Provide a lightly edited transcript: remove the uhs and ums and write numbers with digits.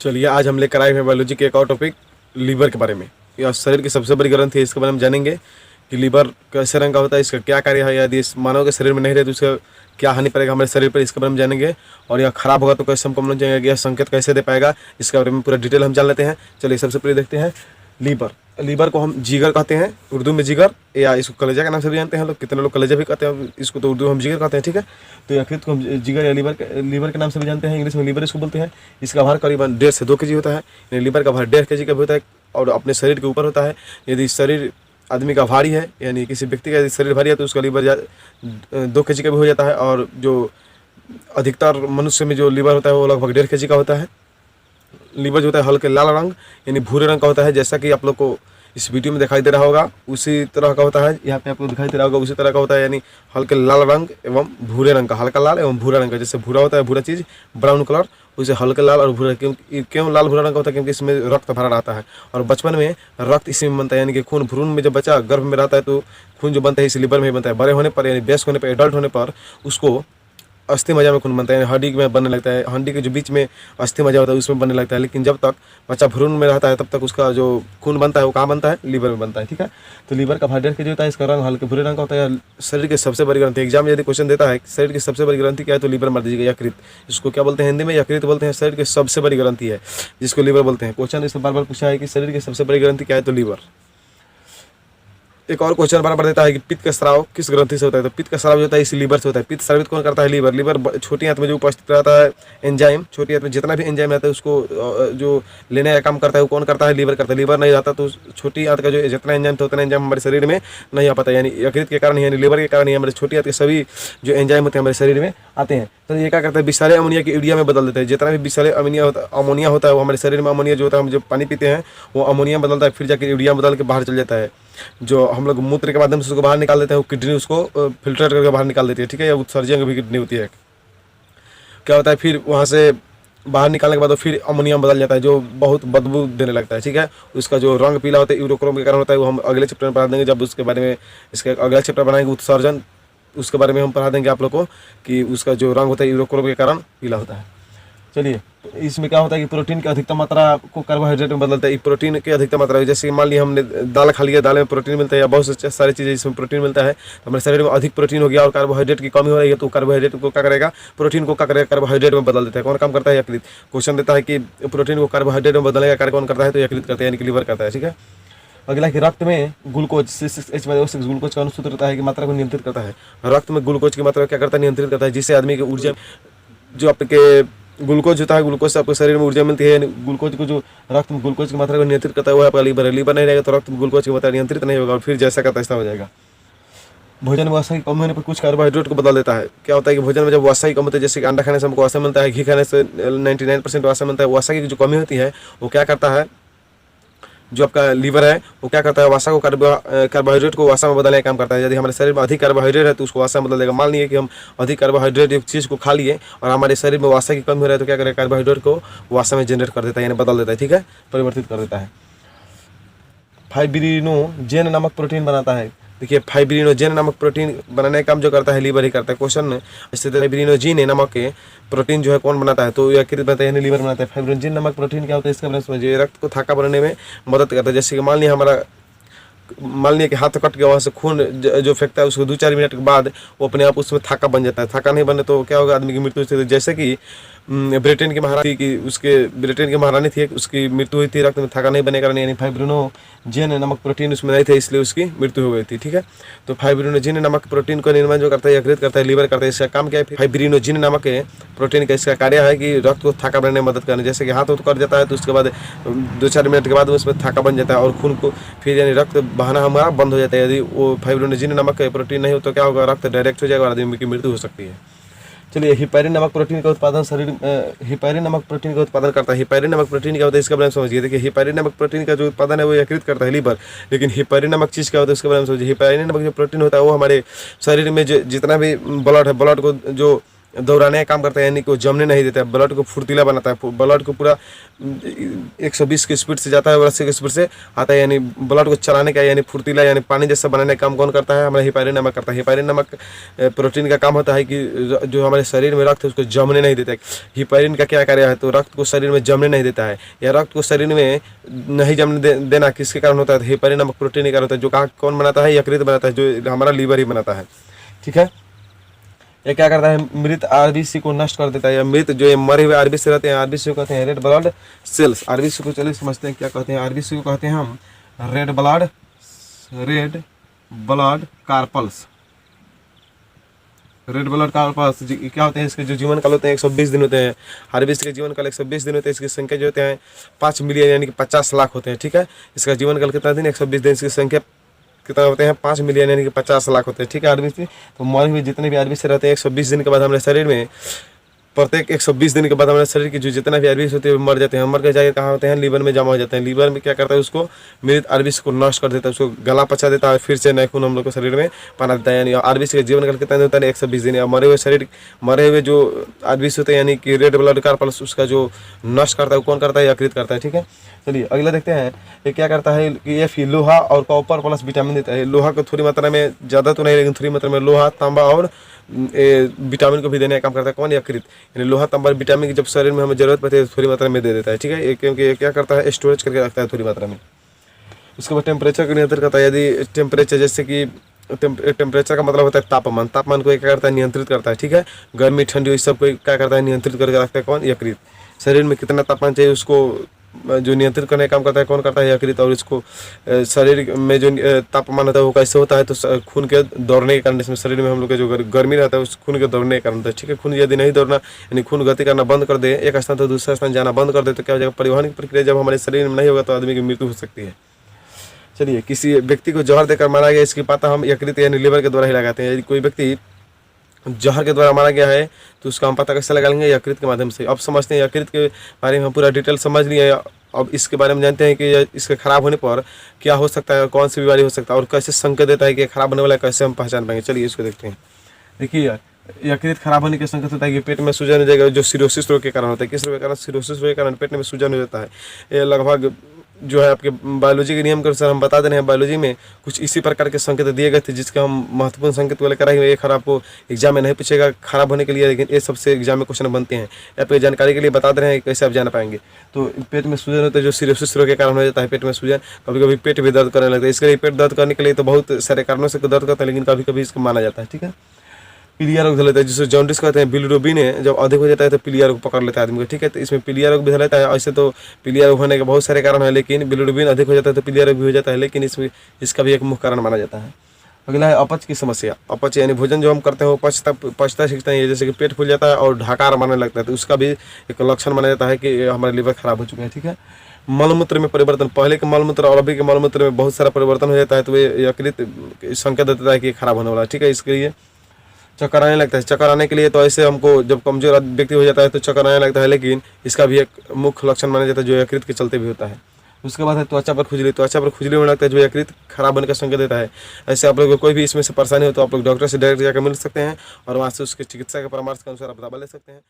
चलिए आज हम लेकर आए हैं बायोलॉजी के एक और टॉपिक लीवर के बारे में। यह शरीर की सबसे बड़ी ग्रंथि है, इसके बारे में जानेंगे कि लीवर कैसे रंग का होता है, इसका क्या कार्य है, यदि इस मानव के शरीर में नहीं रहे तो उसका क्या हानि पड़ेगा हमारे शरीर पर, इसके बारे में जानेंगे। और यह खराब होगा तो कैसे हमको मालूम चलेगा, यह संकेत कैसे दे पाएगा, इसके बारे में पूरा डिटेल हम जान लेते हैं। चलिए सबसे पहले देखते हैं लीवर। लीवर को हम जिगर कहते हैं, उर्दू में जिगर, या इसको कलेजा के नाम से भी जानते हैं लोग, कितने लोग कलेजा भी कहते हैं, इसको तो उर्दू हम जिगर कहते हैं। ठीक है, तो यकृत को हम जिगर या लीवर के नाम से भी जानते हैं, इंग्लिश में लीवर इसको बोलते हैं। इसका भार करीबन 1.5 से 2 kg होता है, यानी लीवर का भार 1.5 kg का भी होता है और अपने शरीर के ऊपर होता है। यदि शरीर आदमी का भारी है, यानी किसी व्यक्ति का यदि शरीर भारी है तो उसका लीवर 2 kg का भी हो जाता है। और जो अधिकतर मनुष्य में जो लीवर होता है वो लगभग 1.5 kg का होता है। लीवर जो होता है हल्के लाल रंग यानी भूरे रंग का होता है, जैसा कि आप लोग को इस वीडियो में दिखाई दे रहा होगा उसी तरह का होता है। यहाँ पे आपको दिखाई दे रहा होगा उसी तरह का होता है, यानी हल्के लाल रंग एवं भूरे रंग का, हल्का लाल एवं भूरा रंग का। जैसे भूरा होता है भूरा चीज़ ब्राउन कलर, उसे हल्के लाल और भूरा। क्यों लाल भूरा रंग का होता है? क्योंकि इसमें रक्त भरा रहता है और बचपन में रक्त इसी में बनता है, यानी कि खून भ्रूण में जब बच्चा गर्भ में रहता है तो खून जो बनता है इस लीवर में ही बनता है। बड़े होने पर यानी वयस्क होने पर, एडल्ट होने पर उसको अस्थि मज्जा में खून बनता है, हड्डी में बनने लगता है, हड्डी के जो बीच में अस्थि मज्जा होता है उसमें बनने लगता है। लेकिन जब तक बच्चा भ्रूण में रहता है तब तक उसका जो खून बनता है वो कहाँ बनता है? लीवर में बनता है। ठीक है, तो लीवर का भार 1.5 kg होता है, इसका रंग हल्के भूरे रंग का होता है। शरीर की सबसे बड़ी ग्रंथि, एग्जाम में यदि क्वेश्चन देता है शरीर की सबसे बड़ी ग्रंथि क्या है तो लीवर मार दीजिएगा, यकृत। इसको क्या बोलते हैं हिंदी में? यकृत बोलते हैं। शरीर की सबसे बड़ी ग्रंथि है जिसको लीवर बोलते हैं। क्वेश्चन इससे बार बार पूछा है कि शरीर की सबसे बड़ी ग्रंथि क्या है तो लीवर। एक और क्वेश्चन बराबर देता है कि पित्त का स्राव किस ग्रंथि से होता है, तो पित्त का स्राव जो होता है इस लीवर से होता है। पित्त स्रावित कौन करता है? लीवर। लीवर छोटी आंत में जो उपस्थित रहता है एंजाइम, छोटी आंत में जितना भी एंजाइम रहता है उसको जो लेने का काम करता है वो कौन करता है? लीवर करता है। लीवर नहीं रहता तो छोटी आंत का जो जितना एंजाइम था उतना एंजाइम हमारे शरीर में नहीं आ पाता, यानी यकृत के कारण यानी लीवर के कारण ही हमारे छोटी आंत के सभी जो एंजाइम होते हैं हमारे शरीर में आते हैं। तो ये क्या करता है? विषैले अमोनिया की यूरिया में बदल देता है। जितना भी विषैले अमोनिया होता है वो हमारे शरीर में, अमोनिया जो होता है हम जो पानी पीते हैं वो अमोनिया बदलता है, फिर जाकर यूरिया बदल के बाहर चल जाता है। जो हम लोग मूत्र के माध्यम से उसको बाहर निकाल देते हैं, वो किडनी उसको फिल्टर करके बाहर निकाल देती है। ठीक है, या उत्सर्जन की भी किडनी होती है। क्या होता है फिर वहाँ से बाहर निकालने के बाद फिर अमोनियम बदल जाता है जो बहुत बदबू देने लगता है। ठीक है, उसका जो रंग पीला होता है यूरोक्रोम के कारण होता है, वो हम अगले चैप्टर में पढ़ा देंगे। जब उसके बारे में इसका अगला चैप्टर बनाएंगे उत्सर्जन, उसके बारे में हम पढ़ा देंगे आप लोग को कि उसका जो रंग होता है यूरोक्रोम के कारण पीला होता है। चलिए, तो इसमें क्या होता है कि प्रोटीन की अधिकतम मात्रा को कार्बोहाइड्रेट में बदलता है। प्रोटीन की अधिकतम मात्रा, जैसे मान लिया हमने दाल खा लिया, दाल में प्रोटीन मिलता है या बहुत सारी चीज़ें जिसमें प्रोटीन मिलता है, तो हमारे शरीर में अधिक प्रोटीन हो गया और कार्बोहाइड्रेट की कमी हो रही है तो कार्बोहाइड्रेट को क्या करेगा? प्रोटीन को क्या करेगा? कार्बोहाइड्रेट में बदल देता है। कौन काम करता है? यकृत। क्वेश्चन देता है कि प्रोटीन को कार्बोहाइड्रेट में बदलने का कार्य कौन करता है तो यकृत करता है, यानी कि लीवर करता है। ठीक है, अगला कि रक्त में ग्लूकोज C6H12O6 ग्लूकोज का अनुसूत्र रहता है कि मात्रा को नियंत्रित करता है। रक्त में ग्लूकोज की मात्रा क्या करता है? नियंत्रित करता है, जिससे आदमी की ऊर्जा जो आपके ग्लूकोज होता है, ग्लूकोज से आपको शरीर में ऊर्जा मिलती है। ग्लूकोज को जो रक्त में ग्लूकोज की मात्रा को नियंत्रित करता है वो आपका लीवर है। लीवर नहीं रहेगा तो रक्त में ग्लूकोज की मात्रा नियंत्रित नहीं होगा और फिर जैसा का तैसा हो जाएगा। भोजन में वसा की कम होने पर कुछ कार्बोहाइड्रेट को बदल देता है। क्या होता है कि भोजन में जब वसा की कम होती है, जैसे कि अंडा खाने से हमको वसा मिलता है, घी खाने से 99% वसा मिलता है, वसा की जो कमी होती है वो क्या करता है? जो आपका लीवर है वो क्या करता है? वसा को कार्बोहाइड्रेट को वसा में बदलने का काम करता है। यदि हमारे शरीर में अधिक कार्बोहाइड्रेट है तो उसको वसा में बदल देगा। मान लीजिए कि हम अधिक कार्बोहाइड्रेट एक चीज़ को खा लिए और हमारे शरीर में वसा की कमी हो रहा है तो क्या करेगा? कार्बोहाइड्रेट को वसा में जनरेट कर देता है, यानी बदल देता है। ठीक है, परिवर्तित कर देता है। फाइब्रिनोजेन नामक प्रोटीन बनाता है। देखिए, फाइब्रिनोजेन नामक प्रोटीन बनाने का काम जो करता है लीवर ही करता है। क्वेश्चन में इससे फाइब्रिनोजेन नामक प्रोटीन जो है कौन बनाता है तो यकृत बनाता है, यानी लीवर बनाता है। फाइब्रिनोजेन नामक प्रोटीन क्या होता है इसका बारे में समझिए। रक्त को थाका बनाने में मदद करता है। जैसे कि मान लिया कि हाथ कट गया, वहाँ से खून जो फेंकता है उसको 2-4 मिनट के बाद वो अपने आप उसमें थाका बन जाता है। थाका नहीं बने तो क्या होगा? आदमी की मृत्यु होती है। जैसे कि ब्रिटेन की महारानी की ब्रिटेन की महारानी थी, उसकी मृत्यु हुई थी रक्त में थाका नहीं बने कारण, यानी फाइब्रिनोजेन नामक प्रोटीन उसमें नहीं थे इसलिए उसकी मृत्यु हो गई थी। ठीक है, तो फाइब्रिनोजेन नामक प्रोटीन का निर्माण जो करता है यकृत करता है, लीवर करता है। इसका काम क्या है? फाइब्रिनोजेन नामक प्रोटीन का इसका कार्य है कि रक्त को थाका बनने में मदद करना। जैसे कि हाथ कट जाता है तो उसके बाद 2-4 मिनट के बाद उसमें थाका बन जाता है और खून को फिर यानी रक्त बहाना हमारा बंद हो जाता है। यदि वो फाइब्रिनोजेन नामक प्रोटीन नहीं हो तो क्या होगा? रक्त डायरेक्ट हो जाएगा और आदमी की मृत्यु हो सकती है। चलिए, हिपैरिन नामक प्रोटीन का उत्पादन हिपैरिन नामक प्रोटीन का उत्पादन करता है। हिपैरिन नामक प्रोटीन क्या होता है इसके बारे में समझिए। देखिए, हिपैरिन नामक प्रोटीन का जो उत्पादन है वो यकृत करता है, लीवर। लेकिन हिपैरिन नामक चीज़ क्या होता है उसके बारे में समझिए। हिपैरिन नामक जो प्रोटीन होता है वो हमारे शरीर में जो जितना भी ब्लड है, ब्लड को जो दौड़ाने का काम करता है, यानी कि वो जमने नहीं देता है, ब्लड को फुर्तीला बनाता है, ब्लड को पूरा 120 की स्पीड से जाता है और 80 की स्पीड से आता है, यानी ब्लड को चलाने का यानी फुर्तीला यानी पानी जैसा बनाने का काम कौन करता है? हमारा हिपारिन नमक करता है। हिपारिन नमक प्रोटीन का काम होता है कि जो हमारे शरीर में रक्त है उसको जमने नहीं देता है। हिपारिन का क्या कार्य है? तो रक्त को शरीर में जमने नहीं देता है, या रक्त को शरीर में नहीं जमने देना किसके कारण होता है? हिपारिन नमक प्रोटीन के कारण होता है, जो कौन बनाता है? यकृत बनाता है, जो हमारा लीवर ही बनाता है। ठीक है, ये क्या करता है? मृत आरबीसी को नष्ट कर देता है, या मृत जो मरे हुए आरबीसी रहते हैं, आरबीसी को कहते हैं रेड ब्लड सेल्स। आरबीसी को चलिए समझते हैं क्या कहते हैं। आरबीसी को कहते हैं हम red blood carpals. Red blood carpals क्या होते हैं? इसके जो जीवन काल होते हैं 120 दिन होते हैं। आरबीसी के जीवन काल 120 दिन होते हैं। इसकी संख्या जो होते हैं 5 मिलियन यानी कि 50 लाख होते हैं। ठीक है, इसका जीवन काल कितना दिन? 120 दिन। इसकी संख्या कितना होते हैं? 5 मिलियन यानी कि 50 लाख होते हैं। ठीक है, आरबीसी तो मरे हुए जितने भी आरबीसी रहते हैं 120 दिन के बाद हमारे शरीर में, प्रत्येक 120 दिन के बाद हमारे शरीर की जो जितना भी आरबीसी होते हैं मर जाते हैं। मर के जाके कहाँ होते हैं? लीवर में जमा हो जाते हैं। लीवर में क्या करता है? उसको मृत आरबीसी को नष्ट कर देता है, उसको गला पचा देता है, फिर से नए खून हम लोग को शरीर में बना देता है। यानी आरबीसी का जीवन काल कितना होता है? 120 दिन। मरे हुए जो आरबीसी होते हैं यानी कि रेड ब्लड कार्पल्स, उसका जो नष्ट करता है कौन करता है? यकृत करता है। ठीक है, चलिए अगला देखते हैं। ये क्या करता है कि ये फिर लोहा और कॉपर प्लस विटामिन देता है। लोहा को थोड़ी मात्रा में, ज़्यादा तो नहीं लेकिन थोड़ी मात्रा में लोहा, तांबा और विटामिन को भी देने का काम करता है। कौन? यकृत। यानी लोहा, तांबा, विटामिन की जब शरीर में हमें जरूरत पड़ती है तो थोड़ी मात्रा में दे देता है। ठीक है, क्योंकि ये क्या करता है? स्टोरेज करके रखता है थोड़ी मात्रा में। उसके बाद टेम्परेचर को नियंत्रित करता है। यदि टेम्परेचर जैसे कि टेम्परेचर का मतलब होता है तापमान। तापमान को क्या करता है? नियंत्रित करता है। ठीक है, गर्मी ठंडी इस सब को क्या करता है? नियंत्रित करके रखता है। कौन? यकृत। शरीर में कितना तापमान चाहिए उसको जो नियंत्रित करने का काम करता है कौन करता है? यकृत। और इसको शरीर में जो तापमान होता है वो कैसे होता है? तो खून के दौड़ने के कारण, इसमें शरीर में हम लोग का जो गर्मी रहता है उस खून के दौड़ने के कारण होता है। ठीक है, खून यदि नहीं दौड़ना यानी खून गति करना बंद कर दे, एक स्थान से दूसरा स्थान जाना बंद कर दे, तो क्या हो जाएगा? परिवहन की प्रक्रिया जब हमारे शरीर में नहीं होगा तो आदमी की मृत्यु हो सकती है। चलिए, किसी व्यक्ति को जहर देकर मारा गया, इसकी पता हम यकृत यानी लीवर के द्वारा ही लगाते हैं। यदि कोई व्यक्ति जहर के द्वारा मारा गया है तो उसका हम पता कैसे लगा लेंगे? यकृत के माध्यम से। अब समझते हैं यकृत के बारे में हम पूरा डिटेल समझ लिए। अब इसके बारे में जानते हैं कि इसके खराब होने पर क्या हो सकता है, कौन सी बीमारी हो सकता है और कैसे संकेत देता है कि खराब होने वाला है, कैसे हम पहचान पाएंगे। चलिए इसको देखते हैं। देखिए, यकृत खराब होने के संकेत होता है कि पेट में सूजन हो जाएगा, जो सिरोसिस रोग के कारण होता है। किस रोग के कारण? सिरोसिस रोग के कारण पेट में सूजन हो जाता है। ये लगभग जो है आपके बायोलॉजी के नियम के अनुसार हम बता दे रहे हैं। बायोलॉजी में कुछ इसी प्रकार के संकेत दिए गए थे जिसके हम महत्वपूर्ण संकेत वाले कराएंगे। ये खराब आपको एग्जाम में नहीं पूछेगा खराब होने के लिए, लेकिन ये सबसे एग्जाम में क्वेश्चन बनते हैं। आपको जानकारी के लिए बता दे रहे हैं कैसे आप जान पाएंगे। तो पेट में सूजन होता है जो सिरोसिस रोग के कारण हो जाता है। पेट में सूजन, कभी कभी पेट भी दर्द करने लगता है। इसके लिए पेट दर्द करने के लिए तो बहुत सारे कारणों से दर्द करता है, लेकिन कभी कभी इसको माना जाता है। ठीक है, पीलिया रोग धर लेता है, जिसे जॉन्डिस कहते हैं। बिलिरुबिन जब अधिक हो जाता है तो पीलिया रोग पकड़ लेता है आदमी को। ठीक है, तो इसमें पीलिया रोग भी धर लेता है। ऐसे तो पीलिया रोग होने के बहुत सारे कारण हैं, लेकिन बिलिरुबिन अधिक हो जाता है तो पीलिया रोग भी हो जाता है, लेकिन इसमें इसका भी एक मुख्य कारण माना जाता है। अगला है अपच की समस्या। अपच यानी भोजन जो हम करते हैं वो पचता सीखते हैं, जैसे कि पेट फूल जाता है और ढाकार मारने लगता है, तो उसका भी एक लक्षण माना जाता है कि हमारा लीवर खराब हो चुका है। ठीक है, मलमूत्र में परिवर्तन। पहले के मलमूत्र और अभी के मलमूत्र में बहुत सारा परिवर्तन हो जाता है, तो ये यकृत संकेत देता है कि खराब होने वाला है। ठीक है, इसके लिए चक्कर आने लगता है। चक्कर आने के लिए तो ऐसे हमको जब कमजोर व्यक्ति हो जाता है तो चक्कर आने लगता है, लेकिन इसका भी एक मुख्य लक्षण माना जाता है जो यकृत के चलते भी होता है। उसके बाद है त्वचा पर खुजली। त्वचा पर खुजली होने लगता है जो यकृत खराब होने का संकेत देता है। ऐसे आप लोगों को कोई भी इसमें से परेशानी हो तो आप लोग डॉक्टर से डायरेक्ट जाकर मिल सकते हैं और वहाँ से उसके चिकित्सा के परामर्श के अनुसार आप दवा ले सकते हैं।